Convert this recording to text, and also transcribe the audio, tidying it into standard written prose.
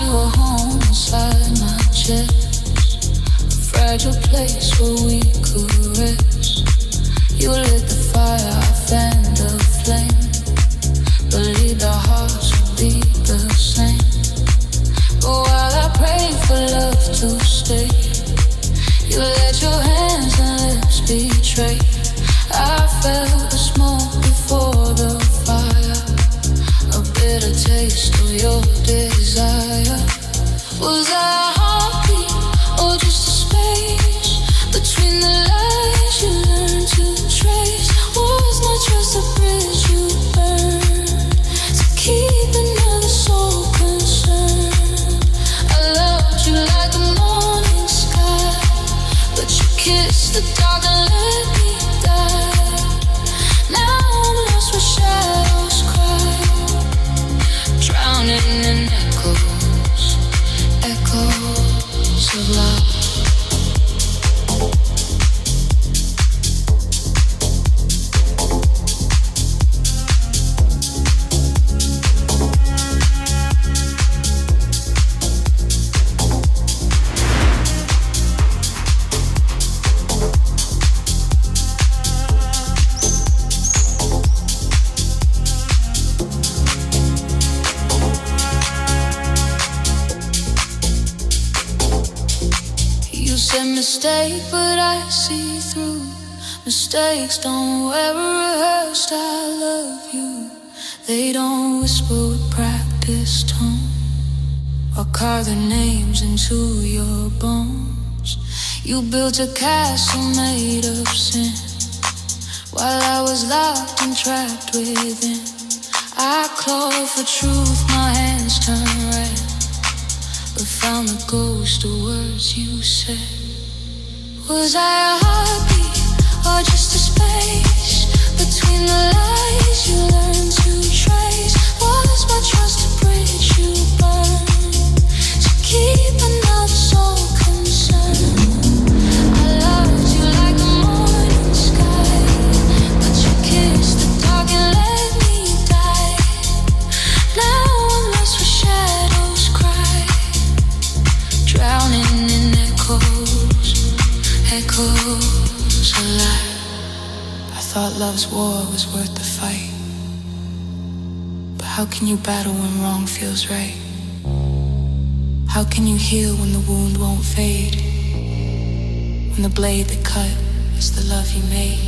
you a home inside my chest, a fragile place where we could rest. You lit the fire, I fanned the flame. Believed our hearts would be the same. But while I prayed for love to stay, you let your hands and lips betray. I felt the smoke before the fire, a bitter taste of your desire. Was I a heartbeat or just a space between the lies you learned to trace? Was my trust a bridge you burned to keep another soul concerned? I loved you like the morning sky, but you kissed the dark and let me die. Now I'm lost where shadows cry, drowning in echoes, echoes of love. Mistake, but I see through. Mistakes don't ever rehearse. I love you. They don't whisper with practice tone or carve their names into your bones. You built a castle made of sin while I was locked and trapped within. I clawed for truth, my hands turned red, but found the ghost of words you said. Was I a heartbeat or just a space between the lies you learned to trace? Was my trust a bridge you burned to keep another soul concerned? I loved you like the morning sky, but you kissed the dark and let me die. Now I'm lost where shadows cry, drowning in echoes, echoes alive. I thought love's war was worth the fight, but how can you battle when wrong feels right? How can you heal when the wound won't fade, when the blade that cut is the love you made?